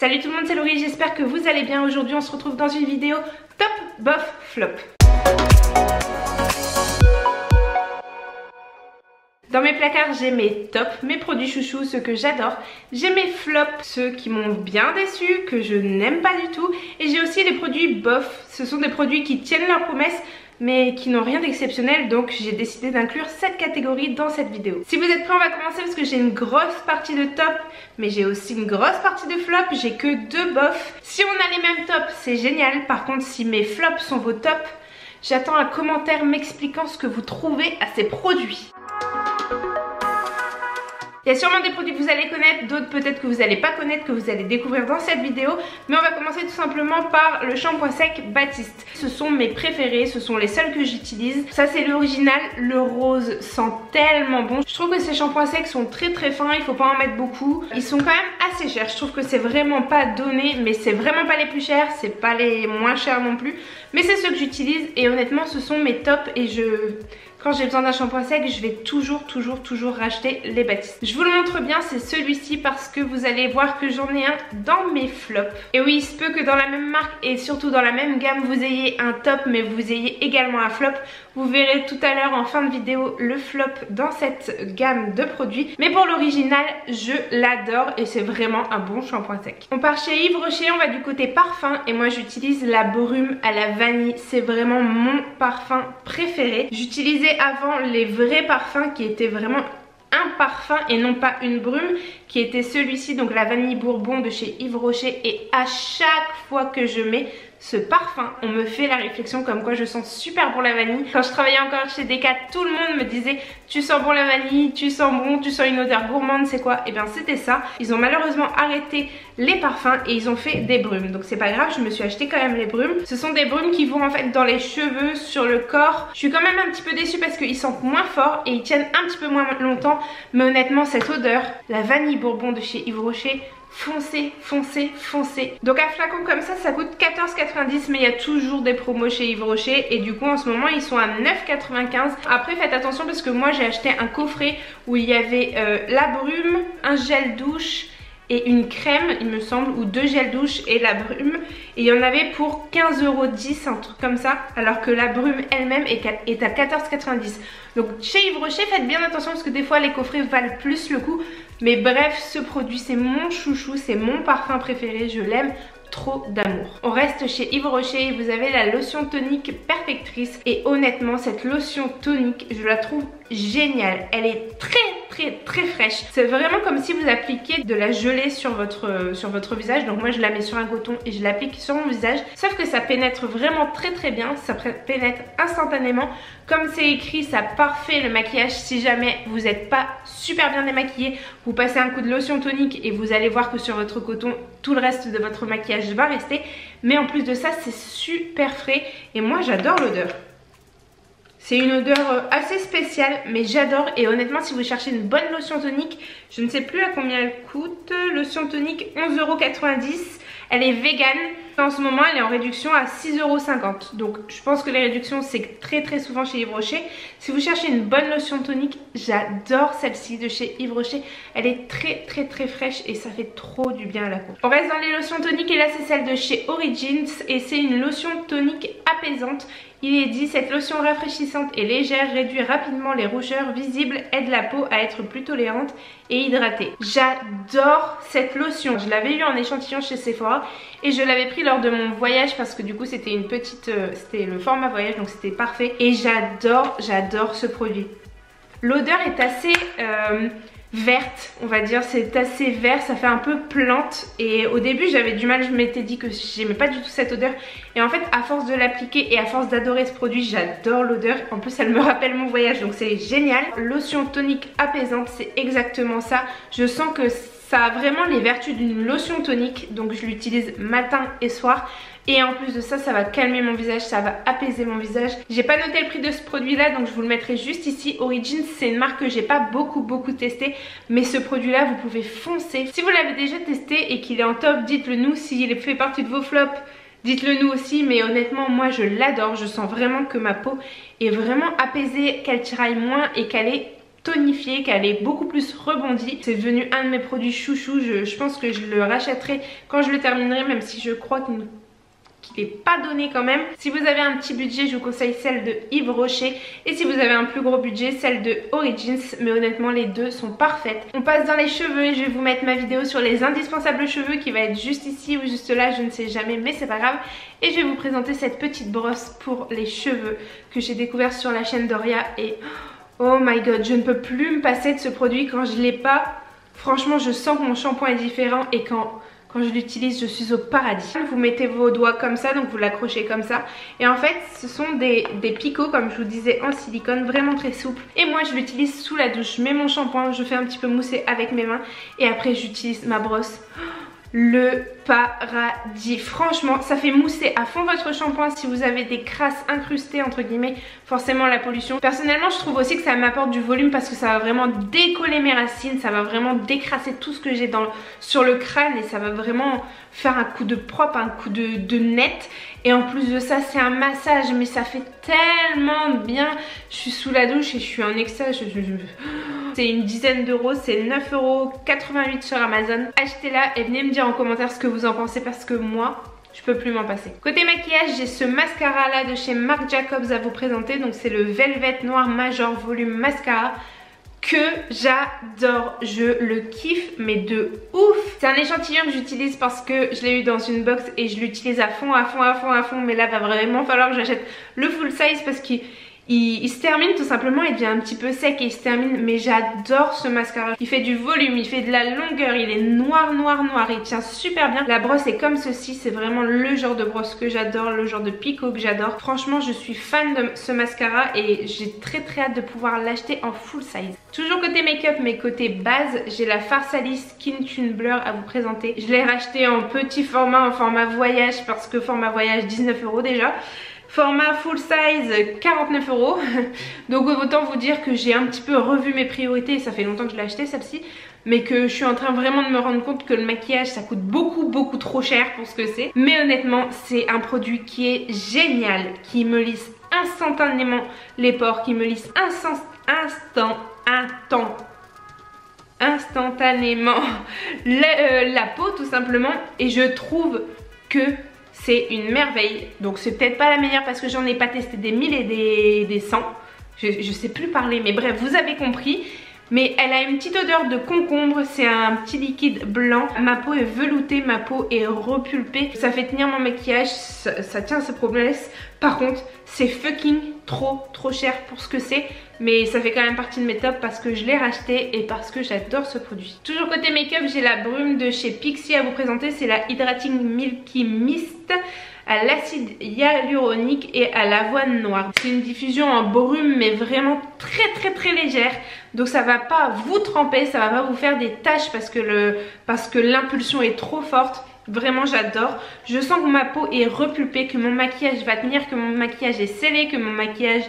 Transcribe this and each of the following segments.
Salut tout le monde, c'est Laurie, j'espère que vous allez bien. Aujourd'hui on se retrouve dans une vidéo top, bof, flop. Dans mes placards, j'ai mes tops, mes produits chouchous, ceux que j'adore. J'ai mes flops, ceux qui m'ont bien déçu, que je n'aime pas du tout. Et j'ai aussi les produits bof, ce sont des produits qui tiennent leurs promesses mais qui n'ont rien d'exceptionnel, donc j'ai décidé d'inclure cette catégorie dans cette vidéo. Si vous êtes prêts, on va commencer parce que j'ai une grosse partie de top, mais j'ai aussi une grosse partie de flop, j'ai que deux bofs. Si on a les mêmes tops, c'est génial. Par contre, si mes flops sont vos tops, j'attends un commentaire m'expliquant ce que vous trouvez à ces produits. Il y a sûrement des produits que vous allez connaître, d'autres peut-être que vous n'allez pas connaître, que vous allez découvrir dans cette vidéo. Mais on va commencer tout simplement par le shampoing sec Baptiste. Ce sont mes préférés, ce sont les seuls que j'utilise. Ça c'est l'original, le rose sent tellement bon. Je trouve que ces shampoings secs sont très fins, il faut pas en mettre beaucoup. Ils sont quand même assez chers, je trouve que c'est vraiment pas donné, mais c'est vraiment pas les plus chers, c'est pas les moins chers non plus. Mais c'est ceux que j'utilise et honnêtement ce sont mes tops et quand j'ai besoin d'un shampoing sec, je vais toujours racheter les Baptiste. Je vous le montre bien, c'est celui-ci parce que vous allez voir que j'en ai un dans mes flops. Et oui, il se peut que dans la même marque et surtout dans la même gamme, vous ayez un top mais vous ayez également un flop. Vous verrez tout à l'heure en fin de vidéo le flop dans cette gamme de produits. Mais pour l'original, je l'adore et c'est vraiment un bon shampoing sec. On part chez Yves Rocher, on va du côté parfum et moi j'utilise la brume à la vanille. C'est vraiment mon parfum préféré. J'utilisais avant les vrais parfums qui étaient vraiment un parfum et non pas une brume, qui était celui-ci, donc la vanille bourbon de chez Yves Rocher. Et à chaque fois que je mets ce parfum, on me fait la réflexion comme quoi je sens super bon la vanille. Quand je travaillais encore chez Decat, tout le monde me disait tu sens bon la vanille, tu sens bon, tu sens une odeur gourmande, c'est quoi? Et bien c'était ça. Ils ont malheureusement arrêté les parfums et ils ont fait des brumes. Donc c'est pas grave, je me suis acheté quand même les brumes. Ce sont des brumes qui vont en fait dans les cheveux, sur le corps. Je suis quand même un petit peu déçue parce qu'ils sentent moins fort et ils tiennent un petit peu moins longtemps. Mais honnêtement cette odeur, la vanille bourbon de chez Yves Rocher, foncez. Donc un flacon comme ça coûte 14,90 mais il y a toujours des promos chez Yves Rocher et du coup en ce moment ils sont à 9,95. Après faites attention parce que moi j'ai acheté un coffret où il y avait la brume, un gel douche et une crème il me semble, ou deux gels douche et la brume, et il y en avait pour 15,10 €, un truc comme ça, alors que la brume elle-même est à 14,90. donc chez Yves Rocher faites bien attention parce que des fois les coffrets valent plus le coup. Mais bref, ce produit c'est mon chouchou, c'est mon parfum préféré, je l'aime trop d'amour. On reste chez Yves Rocher et vous avez la lotion tonique Perfectrice. Et honnêtement cette lotion tonique je la trouve géniale. Elle est très fraîche. C'est vraiment comme si vous appliquiez de la gelée sur votre visage. Donc moi je la mets sur un coton et je l'applique sur mon visage. Sauf que ça pénètre vraiment très bien. Ça pénètre instantanément. Comme c'est écrit, ça parfait le maquillage. Si jamais vous n'êtes pas super bien démaquillé, vous passez un coup de lotion tonique et vous allez voir que sur votre coton, tout le reste de votre maquillage va rester. Mais en plus de ça, c'est super frais et moi j'adore l'odeur. C'est une odeur assez spéciale mais j'adore. Et honnêtement si vous cherchez une bonne lotion tonique, je ne sais plus à combien elle coûte. Lotion tonique 11,90 €. Elle est vegan. En ce moment elle est en réduction à 6,50 €. Donc je pense que les réductions c'est très souvent chez Yves Rocher. Si vous cherchez une bonne lotion tonique, j'adore celle-ci de chez Yves Rocher. Elle est très fraîche et ça fait trop du bien à la peau. On reste dans les lotions toniques et là c'est celle de chez Origins. Et c'est une lotion tonique apaisante. Il est dit, cette lotion rafraîchissante et légère réduit rapidement les rougeurs visibles, aide la peau à être plus tolérante et hydratée. J'adore cette lotion. Je l'avais eu en échantillon chez Sephora et je l'avais pris lors de mon voyage parce que du coup c'était une petite, c'était le format voyage donc c'était parfait. Et j'adore ce produit. L'odeur est assez verte, on va dire, c'est assez vert, ça fait un peu plante. Et au début j'avais du mal, je m'étais dit que j'aimais pas du tout cette odeur. Et en fait à force de l'appliquer et à force d'adorer ce produit, j'adore l'odeur. En plus elle me rappelle mon voyage donc c'est génial. Lotion tonique apaisante, c'est exactement ça. Je sens que ça a vraiment les vertus d'une lotion tonique, donc je l'utilise matin et soir. Et en plus de ça, ça va calmer mon visage, ça va apaiser mon visage. J'ai pas noté le prix de ce produit là, donc je vous le mettrai juste ici. Origins, c'est une marque que j'ai pas beaucoup testé, mais ce produit là vous pouvez foncer. Si vous l'avez déjà testé et qu'il est en top, dites-le nous. S'il fait partie de vos flops, dites-le nous aussi. Mais honnêtement moi je l'adore, je sens vraiment que ma peau est vraiment apaisée, qu'elle tiraille moins et qu'elle est tonifiée, qu'elle est beaucoup plus rebondie. C'est devenu un de mes produits chouchou. Je pense que je le rachèterai quand je le terminerai, même si je crois qu'il n'est pas donné quand même. Si vous avez un petit budget, je vous conseille celle de Yves Rocher, et si vous avez un plus gros budget, celle de Origins, mais honnêtement les deux sont parfaites. On passe dans les cheveux et je vais vous mettre ma vidéo sur les indispensables cheveux qui va être juste ici ou juste là, je ne sais jamais, mais c'est pas grave. Et je vais vous présenter cette petite brosse pour les cheveux que j'ai découvert sur la chaîne Doria, et oh my god, je ne peux plus me passer de ce produit. Quand je l'ai pas, franchement je sens que mon shampoing est différent, et quand je l'utilise, je suis au paradis. Vous mettez vos doigts comme ça, donc vous l'accrochez comme ça. Et en fait, ce sont des picots, comme je vous disais, en silicone, vraiment très souples. Et moi, je l'utilise sous la douche. Je mets mon shampoing, je fais un petit peu mousser avec mes mains. Et après, j'utilise ma brosse. Le paradis. Franchement, ça fait mousser à fond votre shampoing. Si vous avez des crasses incrustées, entre guillemets, forcément la pollution. Personnellement, je trouve aussi que ça m'apporte du volume parce que ça va vraiment décoller mes racines, ça va vraiment décrasser tout ce que j'ai sur le crâne, et ça va vraiment faire un coup de propre, un coup de net. Et en plus de ça, c'est un massage, mais ça fait tellement bien. Je suis sous la douche et je suis en extase. C'est une dizaine d'euros, c'est 9,88 € sur Amazon. Achetez-la et venez me dire en commentaire ce que vous en pensez, parce que moi, je peux plus m'en passer. Côté maquillage, j'ai ce mascara là de chez Marc Jacobs à vous présenter. Donc c'est le Velvet Noir Major Volume Mascara, que j'adore, je le kiffe mais de ouf. C'est un échantillon que j'utilise parce que je l'ai eu dans une box et je l'utilise à fond, mais là va vraiment falloir que j'achète le full size parce qu'il se termine tout simplement, il devient un petit peu sec et il se termine, mais j'adore ce mascara. Il fait du volume, il fait de la longueur, il est noir, il tient super bien. La brosse est comme ceci, c'est vraiment le genre de brosse que j'adore, le genre de picot que j'adore. Franchement, je suis fan de ce mascara et j'ai très hâte de pouvoir l'acheter en full size. Toujours côté make-up, mais côté base, j'ai la Farsali Skin Tune Blur à vous présenter. Je l'ai racheté en petit format, en format voyage, parce que format voyage 19 € déjà. Format full size 49 €. Donc autant vous dire que j'ai un petit peu revu mes priorités. Ça fait longtemps que je l'ai acheté celle-ci, mais que je suis en train vraiment de me rendre compte que le maquillage ça coûte beaucoup trop cher pour ce que c'est. Mais honnêtement, c'est un produit qui est génial, qui me lisse instantanément les pores, qui me lisse instantanément la peau tout simplement. Et je trouve que c'est une merveille. Donc c'est peut-être pas la meilleure parce que j'en ai pas testé des 1000 et des 100. Je sais plus parler, mais bref, vous avez compris. Mais elle a une petite odeur de concombre, c'est un petit liquide blanc. Ma peau est veloutée, ma peau est repulpée. Ça fait tenir mon maquillage, ça tient ses promesses. Par contre, c'est fucking trop cher pour ce que c'est. Mais ça fait quand même partie de mes tops parce que je l'ai racheté et parce que j'adore ce produit. Toujours côté make-up, j'ai la brume de chez Pixi à vous présenter. C'est la Hydrating Milky Mist à l'acide hyaluronique et à l'avoine noire. C'est une diffusion en brume mais vraiment très légère. Donc ça va pas vous tremper, ça va pas vous faire des taches parce que l'impulsion est trop forte. Vraiment j'adore. Je sens que ma peau est repulpée, que mon maquillage va tenir, que mon maquillage est scellé, que mon maquillage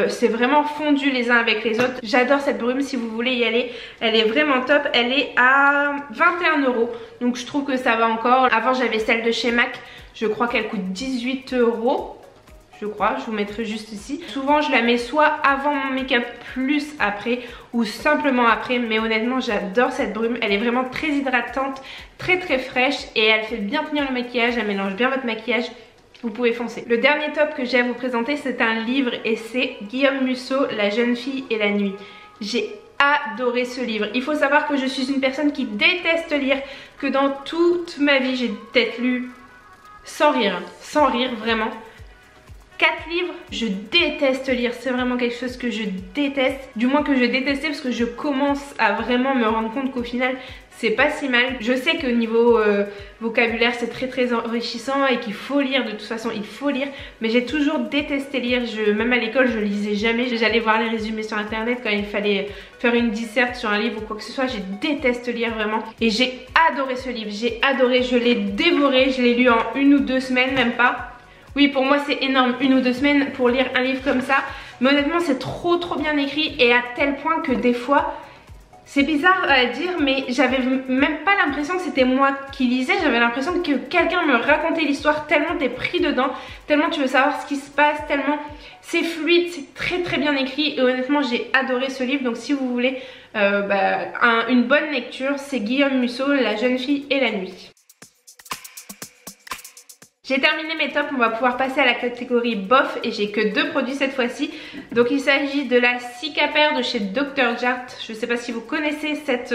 c'est vraiment fondu les uns avec les autres. J'adore cette brume, si vous voulez y aller, elle est vraiment top. Elle est à 21 €, donc je trouve que ça va encore. Avant j'avais celle de chez MAC, je crois qu'elle coûte 18 €. Je crois, je vous mettrai juste ici. Souvent je la mets soit avant mon make-up plus après, ou simplement après, mais honnêtement j'adore cette brume. Elle est vraiment très hydratante, très fraîche, et elle fait bien tenir le maquillage, elle mélange bien votre maquillage. Vous pouvez foncer. Le dernier top que j'ai à vous présenter, c'est un livre et c'est Guillaume Musso, La jeune fille et la nuit. J'ai adoré ce livre. Il faut savoir que je suis une personne qui déteste lire, que dans toute ma vie j'ai peut-être lu sans rire vraiment 4 livres. Je déteste lire, c'est vraiment quelque chose que je déteste, du moins que je détestais, parce que je commence à vraiment me rendre compte qu'au final c'est pas si mal. Je sais que niveau vocabulaire c'est très enrichissant et qu'il faut lire, de toute façon il faut lire, mais j'ai toujours détesté lire. Même à l'école je lisais jamais, j'allais voir les résumés sur internet quand il fallait faire une disserte sur un livre ou quoi que ce soit. Je déteste lire vraiment, et j'ai adoré ce livre, j'ai adoré, je l'ai dévoré, je l'ai lu en 1 ou 2 semaines, même pas. Oui, pour moi c'est énorme, 1 ou 2 semaines pour lire un livre comme ça, mais honnêtement c'est trop bien écrit, et à tel point que des fois C'est bizarre à dire, mais j'avais même pas l'impression que c'était moi qui lisais, j'avais l'impression que quelqu'un me racontait l'histoire, tellement t'es pris dedans, tellement tu veux savoir ce qui se passe, tellement c'est fluide, c'est très bien écrit et honnêtement j'ai adoré ce livre. Donc si vous voulez une bonne lecture, c'est Guillaume Musso, La jeune fille et la nuit. J'ai terminé mes tops, on va pouvoir passer à la catégorie bof et j'ai que 2 produits cette fois-ci. Donc il s'agit de la Cicapair de chez Dr. Jart. Je ne sais pas si vous connaissez cette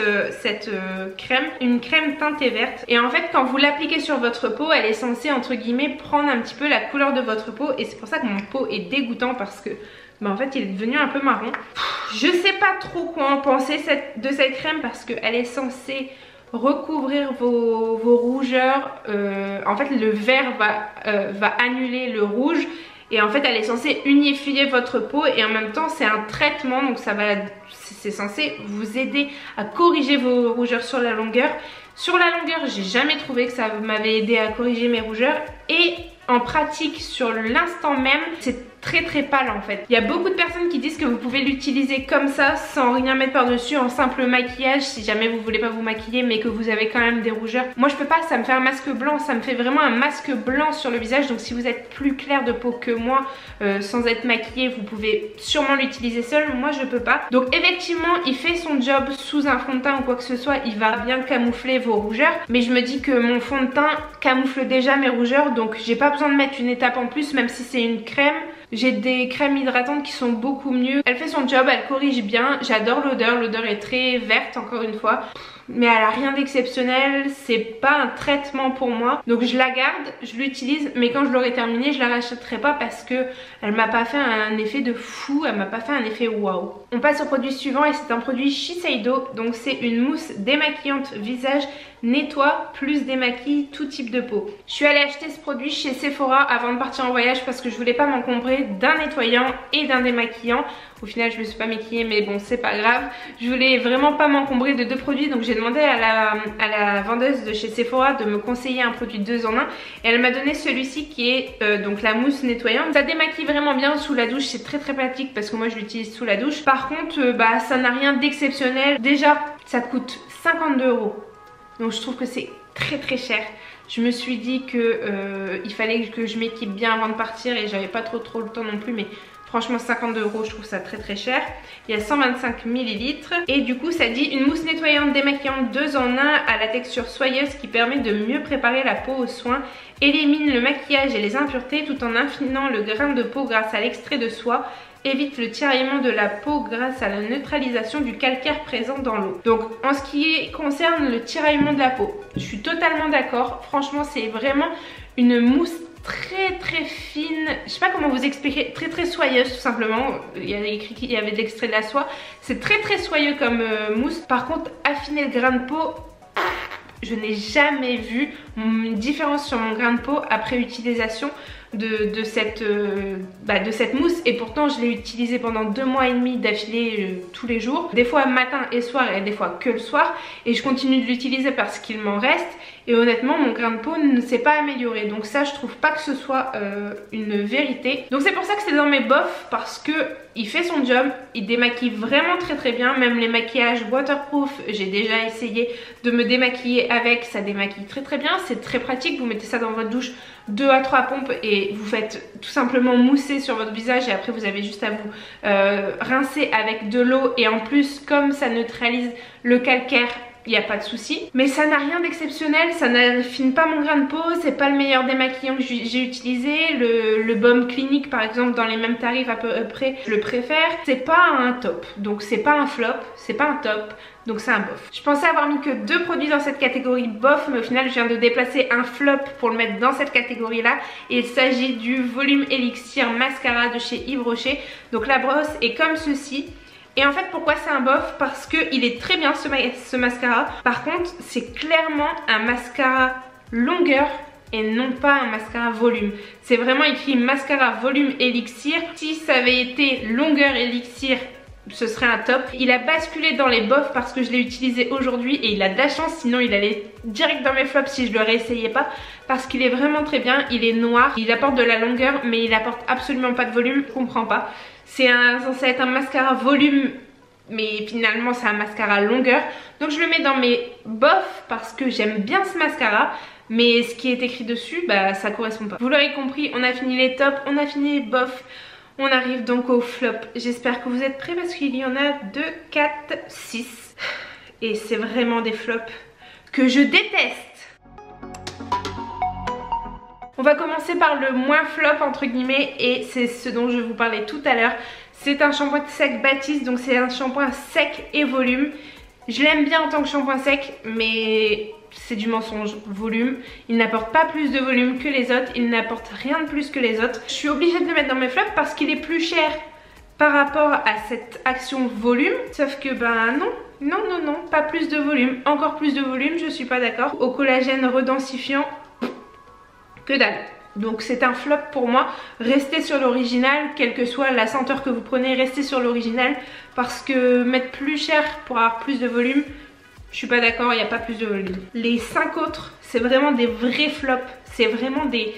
crème, une crème teintée verte. Et en fait quand vous l'appliquez sur votre peau, elle est censée entre guillemets prendre un petit peu la couleur de votre peau. Et c'est pour ça que mon peau est dégoûtant parce que en fait il est devenu un peu marron. Je sais pas trop quoi en penser de cette crème parce qu'elle est censée recouvrir vos rougeurs. En fait le vert va annuler le rouge et en fait elle est censée unifier votre peau et en même temps c'est un traitement, donc c'est censé vous aider à corriger vos rougeurs sur la longueur. Sur la longueur j'ai jamais trouvé que ça m'avait aidé à corriger mes rougeurs et en pratique sur l'instant même c'est très pâle en fait. Il y a beaucoup de personnes qui disent que vous pouvez l'utiliser comme ça sans rien mettre par dessus, en simple maquillage si jamais vous voulez pas vous maquiller mais que vous avez quand même des rougeurs. Moi je peux pas, ça me fait un masque blanc, ça me fait vraiment un masque blanc sur le visage. Donc si vous êtes plus clair de peau que moi sans être maquillée, vous pouvez sûrement l'utiliser seul. Moi je peux pas. Donc effectivement il fait son job sous un fond de teint ou quoi que ce soit, il va bien camoufler vos rougeurs, mais je me dis que mon fond de teint camoufle déjà mes rougeurs, donc j'ai pas besoin de mettre une étape en plus. Même si c'est une crème, j'ai des crèmes hydratantes qui sont beaucoup mieux. Elle fait son job, elle corrige bien. J'adore l'odeur, l'odeur est très verte encore une fois. Mais elle a rien d'exceptionnel, c'est pas un traitement pour moi. Donc je la garde, je l'utilise, mais quand je l'aurai terminée, je la rachèterai pas parce que elle m'a pas fait un effet de fou, elle m'a pas fait un effet waouh. On passe au produit suivant et c'est un produit Shiseido. Donc c'est une mousse démaquillante visage, nettoie plus démaquille tout type de peau. Je suis allée acheter ce produit chez Sephora avant de partir en voyage parce que je voulais pas m'encombrer d'un nettoyant et d'un démaquillant. Au final je me suis pas maquillée mais bon c'est pas grave. Je voulais vraiment pas m'encombrer de 2 produits, donc j'ai demandé à la vendeuse de chez Sephora de me conseiller un produit 2 en 1 et elle m'a donné celui-ci qui est donc la mousse nettoyante. Ça démaquille vraiment bien sous la douche, c'est très pratique parce que moi je l'utilise sous la douche. Par contre ça n'a rien d'exceptionnel. Déjà ça coûte 52 €, donc je trouve que c'est très cher. Je me suis dit que il fallait que je m'équipe bien avant de partir et j'avais pas trop le temps non plus, mais franchement 52 €, je trouve ça très cher. Il y a 125 ml et du coup ça dit une mousse nettoyante démaquillante 2 en 1 à la texture soyeuse qui permet de mieux préparer la peau aux soins, élimine le maquillage et les impuretés tout en affinant le grain de peau grâce à l'extrait de soie, évite le tiraillement de la peau grâce à la neutralisation du calcaire présent dans l'eau. Donc en ce qui concerne le tiraillement de la peau, je suis totalement d'accord. Franchement c'est vraiment une mousse très fine, je sais pas comment vous expliquer, très soyeuse tout simplement. Il y a écrit qu'il y avait de l'extrait de la soie. C'est très soyeux comme mousse. Par contre affiner le grain de peau, je n'ai jamais vu une différence sur mon grain de peau après utilisation de cette mousse, et pourtant je l'ai utilisée pendant 2 mois et demi d'affilée tous les jours, des fois matin et soir et des fois que le soir, et je continue de l'utiliser parce qu'il m'en reste et honnêtement mon grain de peau ne s'est pas amélioré. Donc ça je trouve pas que ce soit une vérité. Donc c'est pour ça que c'est dans mes bofs, parce que il fait son job, il démaquille vraiment très bien. Même les maquillages waterproof, j'ai déjà essayé de me démaquiller avec, ça démaquille très bien. C'est très pratique, vous mettez ça dans votre douche 2 à 3 pompes et vous faites tout simplement mousser sur votre visage et après vous avez juste à vous rincer avec de l'eau, et en plus comme ça neutralise le calcaire, il n'y a pas de souci. Mais ça n'a rien d'exceptionnel, ça n'affine pas mon grain de peau, c'est pas le meilleur démaquillant que j'ai utilisé. Le baume clinique par exemple dans les mêmes tarifs à peu près, je le préfère. C'est pas un top, donc c'est pas un flop, c'est pas un top, donc c'est un bof. Je pensais avoir mis que 2 produits dans cette catégorie bof, mais au final je viens de déplacer un flop pour le mettre dans cette catégorie là. Et il s'agit du Volume Elixir Mascara de chez Yves Rocher. Donc la brosse est comme ceci. Et en fait pourquoi c'est un bof? Parce qu'il est très bien ce mascara. Par contre c'est clairement un mascara longueur et non pas un mascara volume. C'est vraiment écrit mascara volume élixir. Si ça avait été longueur élixir, ce serait un top. Il a basculé dans les bofs parce que je l'ai utilisé aujourd'hui et il a de la chance, sinon il allait direct dans mes flops si je le réessayais pas, parce qu'il est vraiment très bien. Il est noir, il apporte de la longueur mais il apporte absolument pas de volume, je comprends pas. C'est censé être un mascara volume mais finalement c'est un mascara longueur. Donc je le mets dans mes bof parce que j'aime bien ce mascara. Mais ce qui est écrit dessus, bah ça correspond pas. Vous l'aurez compris, on a fini les tops, on a fini les bofs. On arrive donc au flop. J'espère que vous êtes prêts parce qu'il y en a 2, 4, 6. Et c'est vraiment des flops que je déteste. On va commencer par le moins flop entre guillemets et c'est ce dont je vous parlais tout à l'heure. C'est un shampoing sec Batiste, donc c'est un shampoing sec et volume. Je l'aime bien en tant que shampoing sec, mais c'est du mensonge. Volume, il n'apporte pas plus de volume que les autres, il n'apporte rien de plus que les autres. Je suis obligée de le mettre dans mes flops parce qu'il est plus cher par rapport à cette action volume. Sauf que ben non, pas plus de volume, encore plus de volume, je suis pas d'accord. Au collagène redensifiant, que dalle. Donc c'est un flop pour moi. Restez sur l'original, quelle que soit la senteur que vous prenez, restez sur l'original parce que mettre plus cher pour avoir plus de volume, je suis pas d'accord, il n'y a pas plus de volume. Les 5 autres, c'est vraiment des vrais flops. C'est vraiment des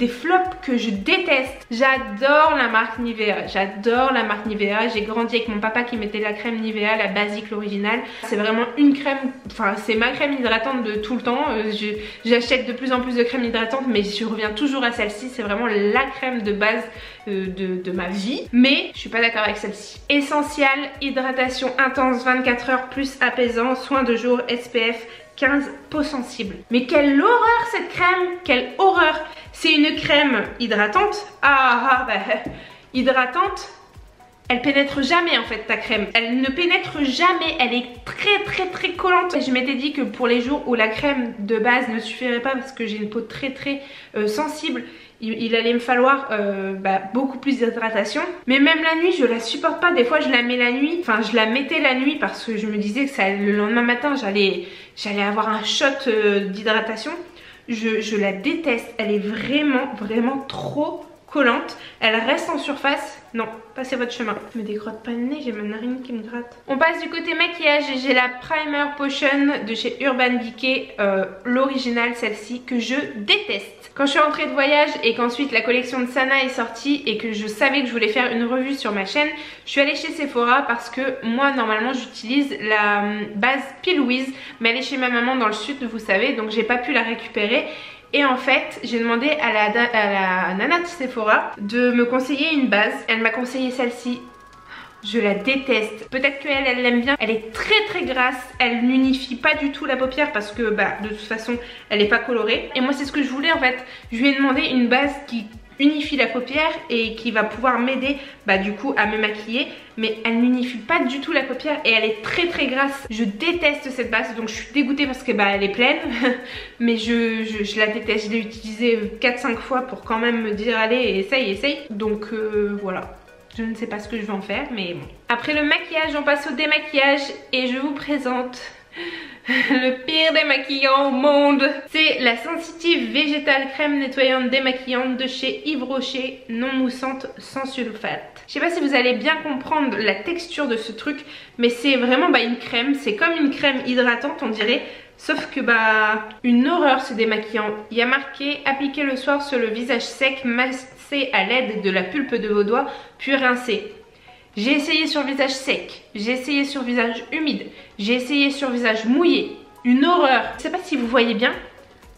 flops que je déteste. J'adore la marque Nivea. J'adore la marque Nivea. J'ai grandi avec mon papa qui mettait la crème Nivea, la basique, l'original. C'est vraiment une crème, enfin c'est ma crème hydratante de tout le temps. J'achète de plus en plus de crème hydratante mais je reviens toujours à celle-ci. C'est vraiment la crème de base de ma vie. Mais je suis pas d'accord avec celle-ci. Essential, hydratation intense 24 heures plus apaisant, soin de jour, SPF 15, peau sensible. Mais quelle horreur cette crème, quelle horreur. C'est une crème hydratante. Hydratante. Elle pénètre jamais en fait ta crème. Elle ne pénètre jamais, elle est très collante. Je m'étais dit que pour les jours où la crème de base ne suffirait pas parce que j'ai une peau très sensible, il allait me falloir beaucoup plus d'hydratation. Mais même la nuit je la supporte pas. Des fois je la mets la nuit, enfin je la mettais la nuit parce que je me disais que ça, le lendemain matin j'allais avoir un shot d'hydratation. Je la déteste, elle est vraiment trop collante. Elle reste en surface. Non, passez votre chemin. Je me dégrotte pas le nez, j'ai ma narine qui me gratte. On passe du côté maquillage et j'ai la Primer Potion de chez Urban Decay, l'original, celle-ci, que je déteste. Quand je suis rentrée de voyage et qu'ensuite la collection de Sana est sortie et que je savais que je voulais faire une revue sur ma chaîne, je suis allée chez Sephora parce que moi normalement j'utilise la base P. Louise, mais elle est chez ma maman dans le sud, vous savez, donc j'ai pas pu la récupérer. Et en fait, j'ai demandé à la nana de Sephora de me conseiller une base. Elle m'a conseillé celle-ci. Je la déteste. Peut-être qu'elle, elle l'aime bien. Elle est très grasse. Elle n'unifie pas du tout la paupière parce que de toute façon, elle n'est pas colorée. Et moi, c'est ce que je voulais en fait. Je lui ai demandé une base qui unifie la paupière et qui va pouvoir m'aider du coup à me maquiller, mais elle n'unifie pas du tout la paupière et elle est très grasse. Je déteste cette base, donc je suis dégoûtée parce que elle est pleine mais je la déteste. Je l'ai utilisée 4-5 fois pour quand même me dire allez essaye. Donc voilà, je ne sais pas ce que je vais en faire, mais bon. Après le maquillage, on passe au démaquillage et je vous présente le pire démaquillant au monde. C'est la Sensitive Végétale Crème Nettoyante Démaquillante de chez Yves Rocher, non moussante, sans sulfate. Je sais pas si vous allez bien comprendre la texture de ce truc, mais c'est vraiment une crème. C'est comme une crème hydratante on dirait, sauf que une horreur ce démaquillant. Il y a marqué appliquer le soir sur le visage sec, massé à l'aide de la pulpe de vos doigts, puis rincer. J'ai essayé sur visage sec, j'ai essayé sur visage humide, j'ai essayé sur visage mouillé. Une horreur. Je sais pas si vous voyez bien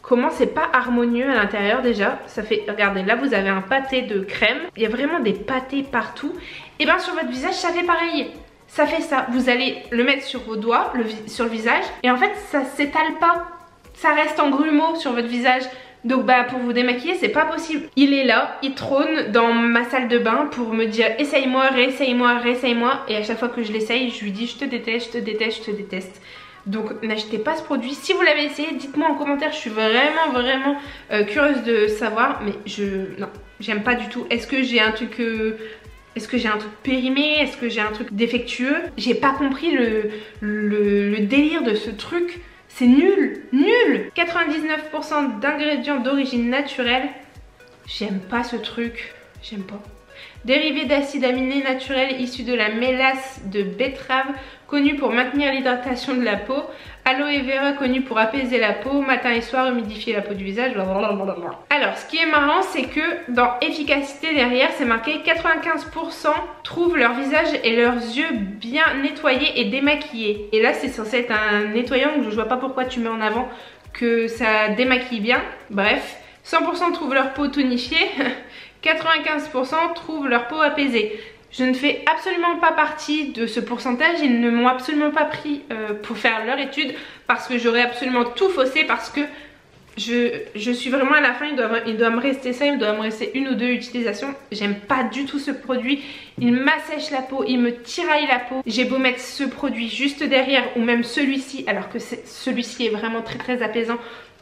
comment c'est pas harmonieux à l'intérieur déjà. Ça fait, regardez, là vous avez un pâté de crème. Il y a vraiment des pâtés partout. Et sur votre visage ça fait pareil. Ça fait ça. Vous allez le mettre sur vos doigts, sur le visage. Et en fait ça s'étale pas. Ça reste en grumeaux sur votre visage. Donc pour vous démaquiller c'est pas possible. Il est là, il trône dans ma salle de bain pour me dire essaye-moi, réessaye-moi. Et à chaque fois que je l'essaye je lui dis je te déteste. Donc n'achetez pas ce produit. Si vous l'avez essayé, dites-moi en commentaire. Je suis vraiment curieuse de savoir. Mais non, j'aime pas du tout. Est-ce que j'ai un truc périmé? Est-ce que j'ai un truc défectueux? J'ai pas compris le délire de ce truc. C'est nul. 99% d'ingrédients d'origine naturelle. J'aime pas ce truc. J'aime pas. Dérivé d'acides aminés naturels issus de la mélasse de betterave, connu pour maintenir l'hydratation de la peau, Aloe vera connu pour apaiser la peau, matin et soir, humidifier la peau du visage, blablabla. Alors, ce qui est marrant, c'est que dans efficacité derrière, c'est marqué 95% trouvent leur visage et leurs yeux bien nettoyés et démaquillés. Et là, c'est censé être un nettoyant, donc je vois pas pourquoi tu mets en avant que ça démaquille bien. Bref, 100% trouvent leur peau tonifiée, 95% trouvent leur peau apaisée. Je ne fais absolument pas partie de ce pourcentage, ils ne m'ont absolument pas pris pour faire leur étude parce que j'aurais absolument tout faussé, parce que je suis vraiment à la fin, il doit me rester ça, il doit me rester une ou deux utilisations. J'aime pas du tout ce produit, il m'assèche la peau, il me tiraille la peau. J'ai beau mettre ce produit juste derrière ou même celui-ci, alors que celui-ci est vraiment très apaisant,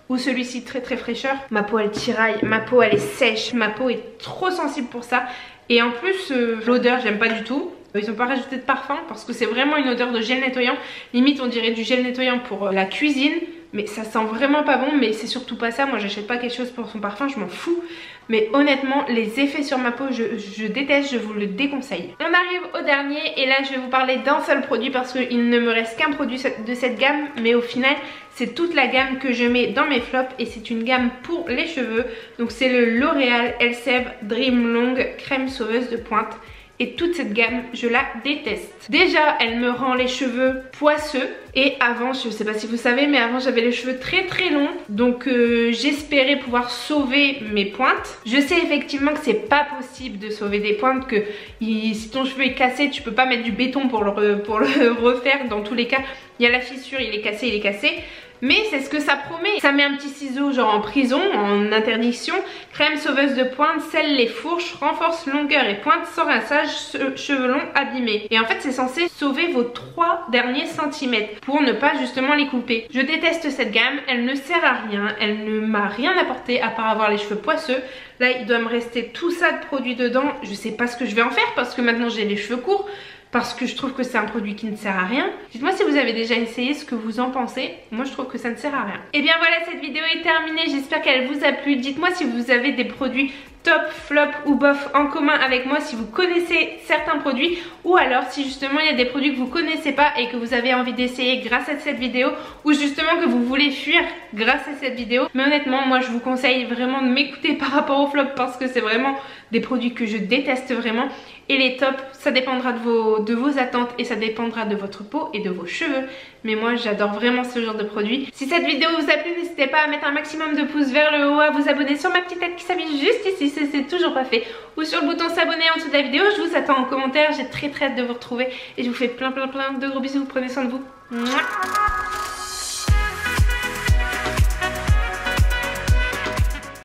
ou celui-ci très fraîcheur, ma peau elle tiraille, ma peau elle est sèche, ma peau est trop sensible pour ça. Et en plus l'odeur j'aime pas du tout. Ils n'ont pas rajouté de parfum parce que c'est vraiment une odeur de gel nettoyant. Limite on dirait du gel nettoyant pour la cuisine. Mais ça sent vraiment pas bon, mais c'est surtout pas ça. Moi j'achète pas quelque chose pour son parfum, je m'en fous. Mais honnêtement les effets sur ma peau je déteste, je vous le déconseille. On arrive au dernier et là je vais vous parler d'un seul produit parce qu'il ne me reste qu'un produit de cette gamme. Mais au final c'est toute la gamme que je mets dans mes flops et c'est une gamme pour les cheveux. Donc c'est le L'Oréal Elseve Dream Long crème sauveuse de pointe. Et toute cette gamme, je la déteste. Déjà, elle me rend les cheveux poisseux. Et avant, je sais pas si vous savez, mais avant j'avais les cheveux très longs. Donc j'espérais pouvoir sauver mes pointes. Je sais effectivement que c'est pas possible de sauver des pointes, que si ton cheveu est cassé, tu peux pas mettre du béton pour le refaire. Dans tous les cas, il y a la fissure, il est cassé. Mais c'est ce que ça promet. Ça met un petit ciseau genre en prison, en interdiction. Crème sauveuse de pointe, scelle les fourches, renforce longueur et pointe sans rinçage, cheveux longs abîmés. Et en fait c'est censé sauver vos 3 derniers centimètres pour ne pas justement les couper. Je déteste cette gamme, elle ne sert à rien, elle ne m'a rien apporté à part avoir les cheveux poisseux. Là il doit me rester tout ça de produits dedans, je sais pas ce que je vais en faire parce que maintenant j'ai les cheveux courts. Parce que je trouve que c'est un produit qui ne sert à rien. Dites-moi si vous avez déjà essayé, ce que vous en pensez. Moi je trouve que ça ne sert à rien. Et bien voilà, cette vidéo est terminée. J'espère qu'elle vous a plu. Dites-moi si vous avez des produits top, flop ou bof en commun avec moi, si vous connaissez certains produits, ou alors si justement il y a des produits que vous connaissez pas et que vous avez envie d'essayer grâce à cette vidéo, ou justement que vous voulez fuir grâce à cette vidéo. Mais honnêtement moi je vous conseille vraiment de m'écouter par rapport au flop parce que c'est vraiment des produits que je déteste vraiment. Et les tops, ça dépendra de vos attentes et ça dépendra de votre peau et de vos cheveux. Mais moi j'adore vraiment ce genre de produit. Si cette vidéo vous a plu, n'hésitez pas à mettre un maximum de pouces vers le haut, à vous abonner sur ma petite tête qui s'affiche juste ici si c'est toujours pas fait, ou sur le bouton s'abonner en dessous de la vidéo. Je vous attends en commentaire, j'ai très hâte de vous retrouver et je vous fais plein de gros bisous, prenez soin de vous. Mouah.